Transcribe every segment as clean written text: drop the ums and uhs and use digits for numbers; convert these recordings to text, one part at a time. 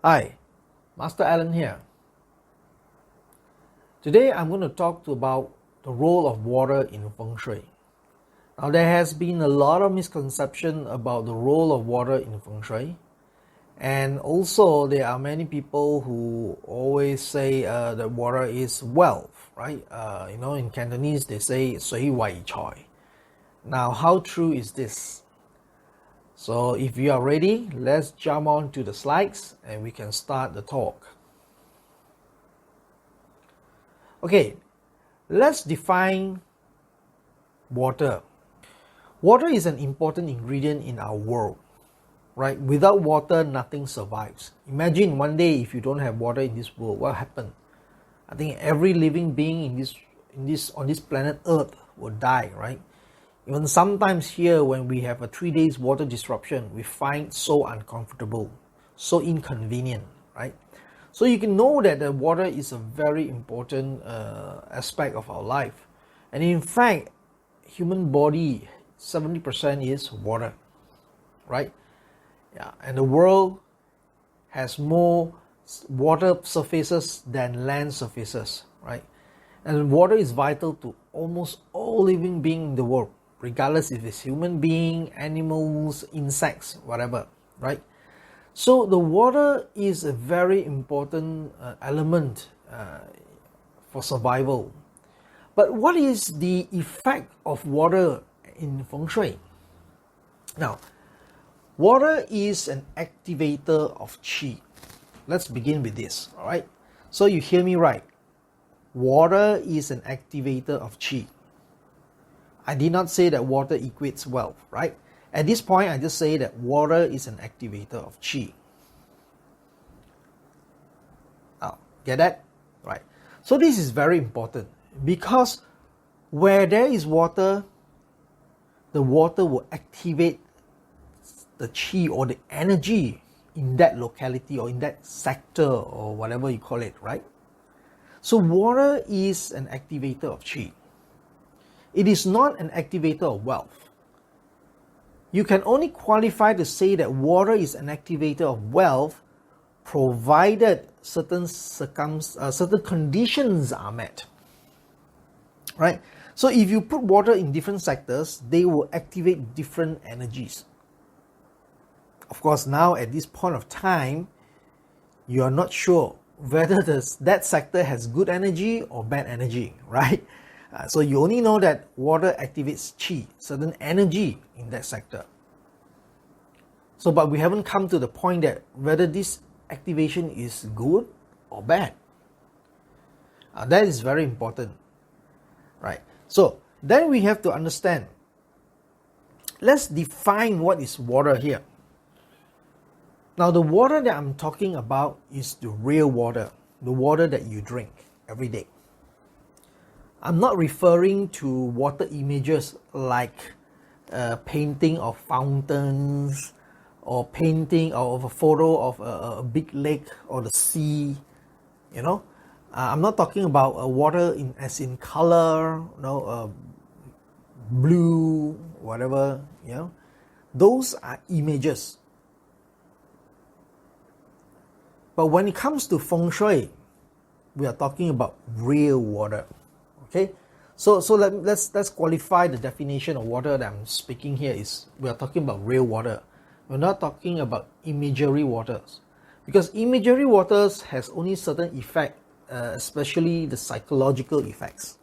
Hi, Master Alan here. Today I'm going to talk about the role of water in Feng Shui. Now there has been a lot of misconception about the role of water in Feng Shui, and also there are many people who always say that water is wealth, right? In Cantonese they say 水为财. Now how true is this? So if you are ready, let's jump on to the slides and we can start the talk. Okay, let's define water. Water is an important ingredient in our world, right? Without water, nothing survives. Imagine one day if you don't have water in this world, what happened? I think every living being on this planet Earth will die, right? Even sometimes here, when we have a 3 days water disruption, we find so uncomfortable, so inconvenient, right? So you can know that the water is a very important aspect of our life. And in fact, human body, 70% is water, right? Yeah, and the world has more water surfaces than land surfaces, right? And water is vital to almost all living beings in the world, regardless if it's human being, animals, insects, whatever, right? So the water is a very important element for survival. But what is the effect of water in Feng Shui? Now, water is an activator of Qi. Let's begin with this, all right? So you hear me right. Water is an activator of Qi. I did not say that water equates wealth, right? At this point, I just say that water is an activator of Qi. Now, get that? Right. So this is very important because where there is water, the water will activate the Qi or the energy in that locality or in that sector or whatever you call it, right? So water is an activator of Qi. It is not an activator of wealth. You can only qualify to say that water is an activator of wealth provided certain conditions are met, right? So if you put water in different sectors, they will activate different energies. Of course, now at this point of time, you are not sure whether that sector has good energy or bad energy, right? So you only know that water activates Qi, certain energy in that sector. So, but we haven't come to the point that whether this activation is good or bad. That is very important, right? So then we have to understand. Let's define what is water here. Now the water that I'm talking about is the real water, the water that you drink every day. I'm not referring to water images like painting of fountains or painting of a photo of a big lake or the sea, you know. I'm not talking about water as in color, blue, whatever, you know. Those are images. But when it comes to Feng Shui, we are talking about real water. Okay, so let's qualify the definition of water that I'm speaking here is we are talking about real water. We're not talking about imagery waters, because imagery waters has only certain effect, especially the psychological effects.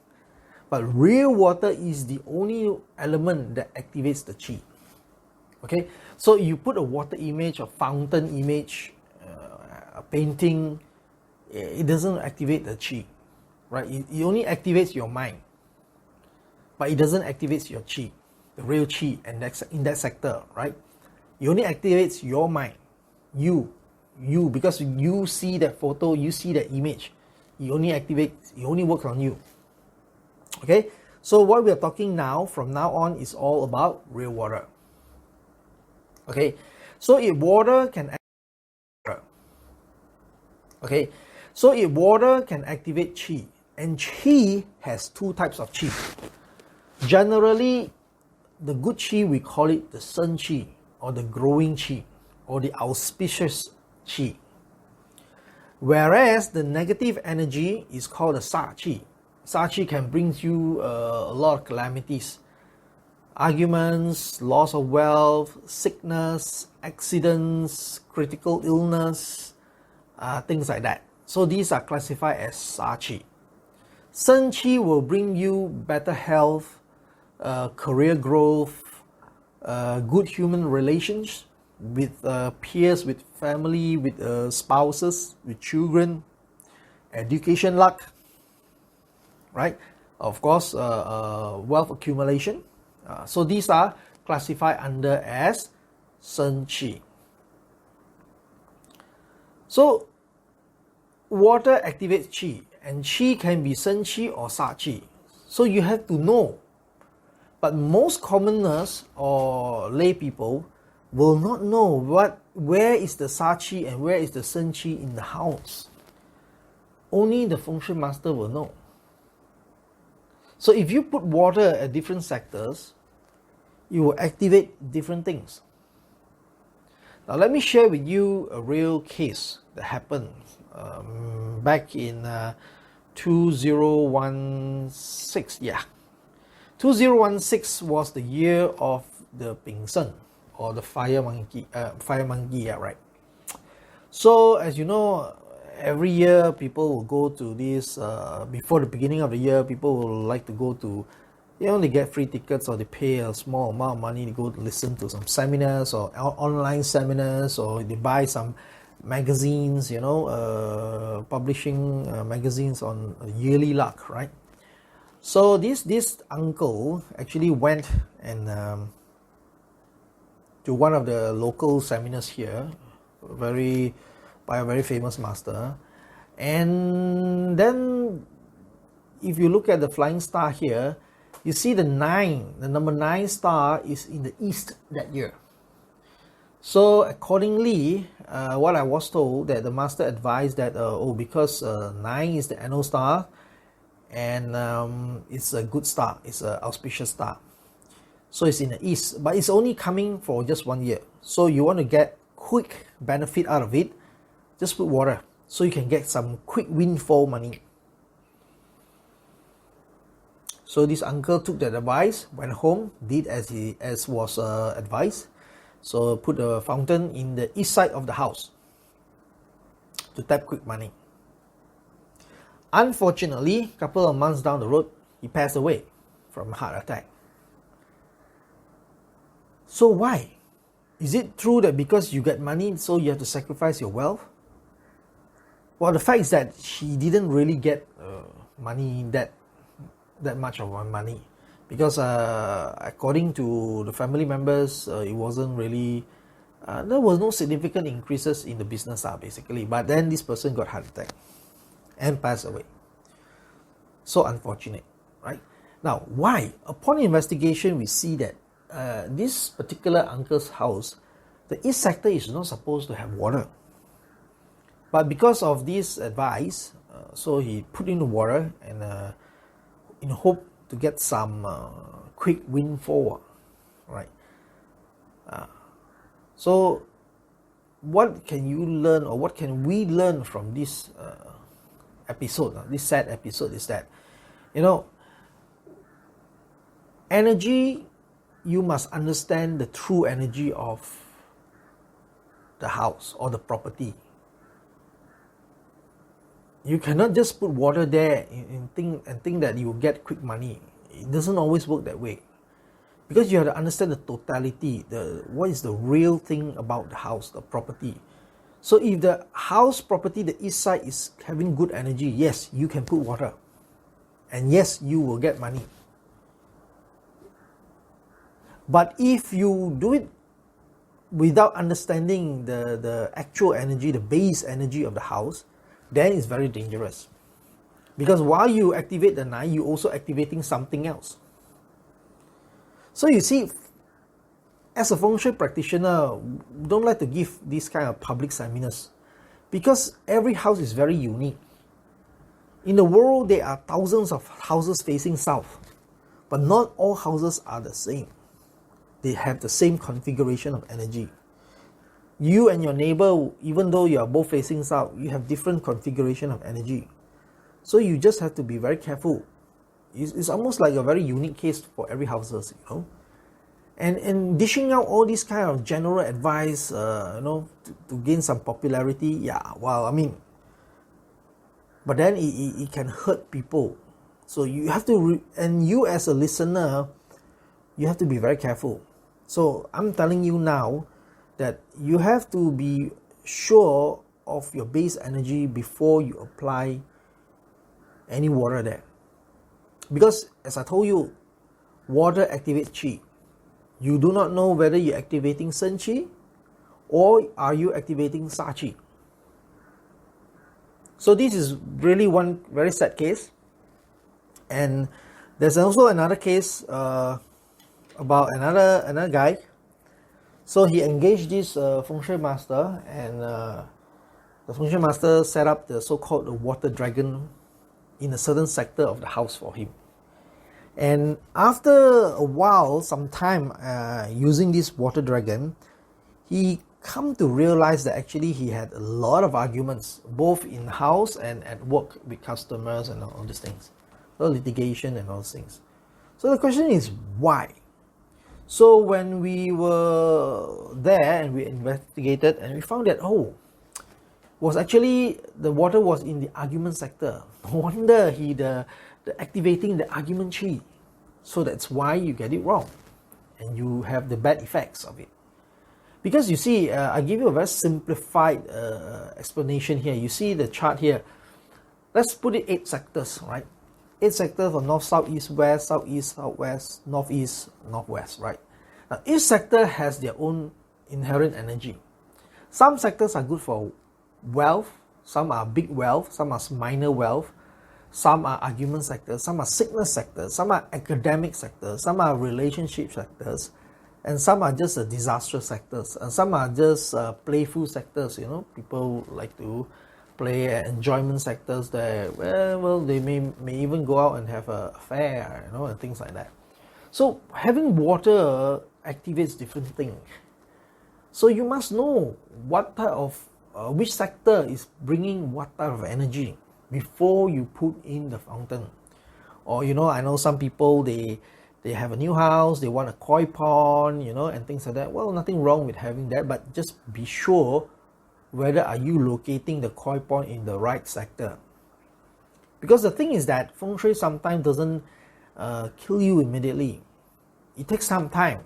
But real water is the only element that activates the Qi. Okay, so you put a water image, a fountain image, a painting, it doesn't activate the Qi. Right? It only activates your mind, but it doesn't activate your Qi, the real Qi, and in that sector, right? It only activates your mind, you, because you see that photo, you see that image. It only works on you. Okay? So what we are talking now, from now on, is all about real water. Okay? So if water can activate water, okay? So if water can activate Qi, and Qi has two types of Qi. Generally, the good Qi, we call it the Sen Qi, or the growing Qi, or the auspicious Qi. Whereas the negative energy is called the Sa Qi. Sa Qi can bring you a lot of calamities, arguments, loss of wealth, sickness, accidents, critical illness, things like that. So these are classified as Sa Qi. Sen Qi will bring you better health, career growth, good human relations with peers, with family, with spouses, with children, education luck, right? Of course, wealth accumulation. So these are classified under as Sen Qi. So water activates Qi, and Qi can be Sen Qi or Sa Qi. So you have to know. But most commoners or lay people will not know where is the Sa Qi and where is the Sen Qi in the house. Only the Feng Shui master will know. So if you put water at different sectors, you will activate different things. Now let me share with you a real case that happened back in 2016. Yeah, 2016 was the year of the Ping Shen, or the fire monkey. Yeah, right. So as you know, every year people will go to this, before the beginning of the year, people will like to go to, they get free tickets, or they pay a small amount of money to go to listen to some seminars or online seminars, or they buy some magazines, publishing magazines on yearly luck, right? So this uncle actually went and to one of the local seminars here, by a very famous master. And then if you look at the flying star here, you see the number 9 star is in the east that year. So accordingly, what I was told, that the master advised that because 9 is the annual star, and it's a good star, it's an auspicious star, so it's in the east, but it's only coming for just 1 year. So you want to get quick benefit out of it, just put water, so you can get some quick windfall money. So this uncle took that advice, went home, did as was advised. So put a fountain in the east side of the house to tap quick money. Unfortunately, a couple of months down the road, he passed away from a heart attack. So why? Is it true that because you get money, so you have to sacrifice your wealth? Well, the fact is that he didn't really get money, that much of money, because according to the family members, it wasn't really, there was no significant increases in the business, basically. But then this person got heart attack and passed away. So unfortunate, right? Now, why? Upon investigation, we see that this particular uncle's house, the east sector is not supposed to have water. But because of this advice, so he put in the water, and in hope to get some quick windfall, right? So what can you learn, or what can we learn from this episode, this sad episode, is that, energy, you must understand the true energy of the house or the property. You cannot just put water there and think that you will get quick money. It doesn't always work that way, because you have to understand the totality, what is the real thing about the house, the property. So if the house property, the east side, is having good energy, yes, you can put water, and yes, you will get money. But if you do it without understanding the actual energy, the base energy of the house, then it's very dangerous. Because while you activate the 9, you're also activating something else. So you see, as a Feng Shui practitioner, don't like to give these kind of public seminars, because every house is very unique. In the world, there are thousands of houses facing south, but not all houses are the same. They have the same configuration of energy. you and your neighbor, even though you are both facing south, you have different configuration of energy. So you just have to be very careful. It's almost like a very unique case for every houses, you know. And dishing out all these kind of general advice, you know, to gain some popularity, yeah, well, I mean, but then it can hurt people. So you have to, and you as a listener, you have to be very careful. So I'm telling you now that you have to be sure of your base energy before you apply any water there. Because as I told you, water activates qi. You do not know whether you're activating Sen qi or are you activating Sa qi. So this is really one very sad case. And there's also another case about another guy. So he engaged this Feng Shui master, and the Feng Shui master set up the so-called water dragon in a certain sector of the house for him. And after a while, some time using this water dragon, he come to realize that actually he had a lot of arguments, both in house and at work with customers and all these things. So litigation and all those things. So the question is why? So when we were there and we investigated, and we found that, oh, was actually the water was in the argument sector. No wonder the activating the argument qi. So that's why you get it wrong and you have the bad effects of it. Because you see, I give you a very simplified explanation here. You see the chart here. Let's put it 8 sectors, right? 8 sectors for north, south, east, west, southeast, southwest, northeast, northwest, right? Now each sector has their own inherent energy. Some sectors are good for wealth, some are big wealth, some are minor wealth, some are argument sectors, some are sickness sectors, some are academic sectors, some are relationship sectors, and some are just disastrous sectors, and some are just playful sectors, you know, people like to play enjoyment sectors there, well, they may even go out and have an affair, you know, and things like that. So having water activates different things. So you must know what type of which sector is bringing what type of energy before you put in the fountain. Or, you know, I know some people, they have a new house, they want a koi pond, you know, and things like that. Well, nothing wrong with having that, but just be sure whether are you locating the koi pond in the right sector. Because the thing is that Feng Shui sometimes doesn't kill you immediately. It takes some time.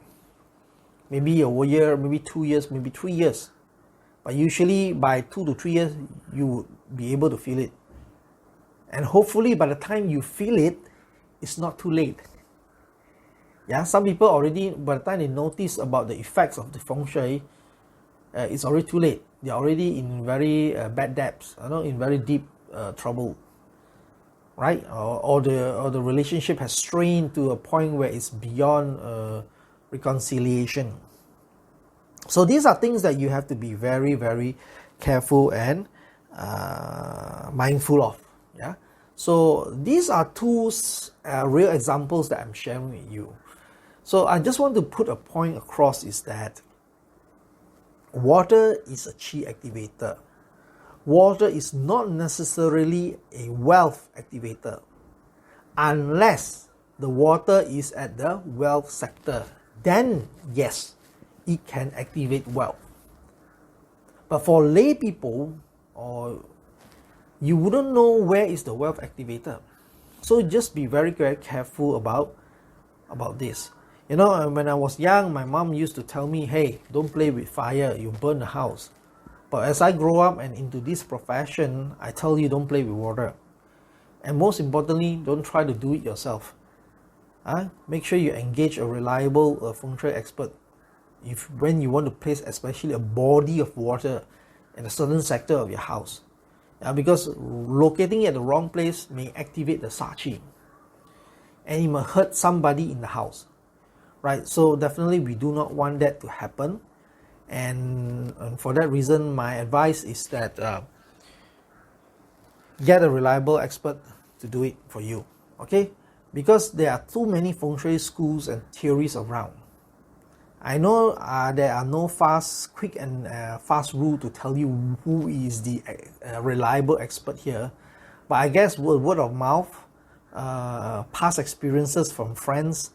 Maybe a year, maybe 2 years, maybe 3 years. But usually by 2 to 3 years, you would be able to feel it. And hopefully by the time you feel it, it's not too late. Yeah, some people already, by the time they notice about the effects of the Feng Shui, it's already too late. They're already in very bad debts, you know, in very deep trouble, right? Or the relationship has strained to a point where it's beyond reconciliation. So these are things that you have to be very, very careful and mindful of. Yeah. So these are 2 real examples that I'm sharing with you. So I just want to put a point across is that water is a qi activator. Water is not necessarily a wealth activator unless the water is at the wealth sector. Then yes, it can activate wealth. But for lay people, or you wouldn't know where is the wealth activator. So just be very, very careful about this. You know, when I was young, my mom used to tell me, hey, don't play with fire, you burn the house. But as I grow up and into this profession, I tell you, don't play with water. And most importantly, don't try to do it yourself. Make sure you engage a reliable Feng Shui expert when you want to place especially a body of water in a certain sector of your house. Because locating it at the wrong place may activate the Sa qi, and it may hurt somebody in the house, right? So definitely we do not want that to happen, and for that reason my advice is that get a reliable expert to do it for you, okay? Because there are too many Feng Shui schools and theories around. I know there are no quick and fast rule to tell you who is the reliable expert here, but I guess word of mouth, past experiences from friends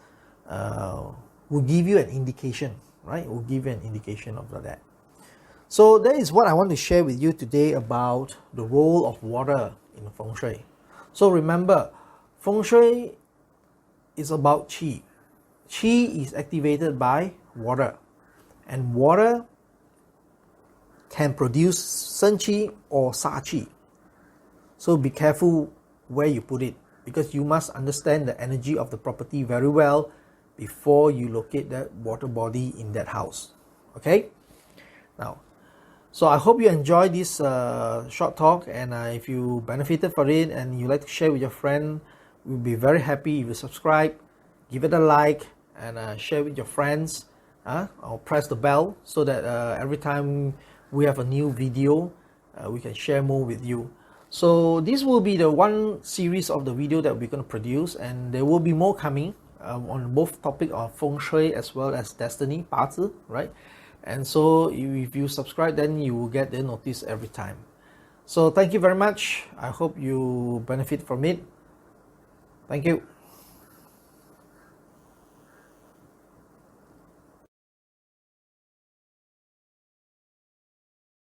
will give you an indication, right? Will give you an indication of that. So that is what I want to share with you today about the role of water in Feng Shui. So remember, Feng Shui is about Qi. Qi is activated by water, and water can produce Sen Qi or Sa Qi. So be careful where you put it, because you must understand the energy of the property very well before you locate that water body in that house. Okay? Now, so I hope you enjoyed this short talk, and if you benefited from it and you like to share with your friend, we'll be very happy if you subscribe, give it a like, and share with your friends, or press the bell so that every time we have a new video, we can share more with you. So this will be the one series of the video that we're going to produce, and there will be more coming on both topic of Feng Shui as well as Destiny, 八字, right? And so if you subscribe, then you will get the notice every time. So thank you very much. I hope you benefit from it. Thank you.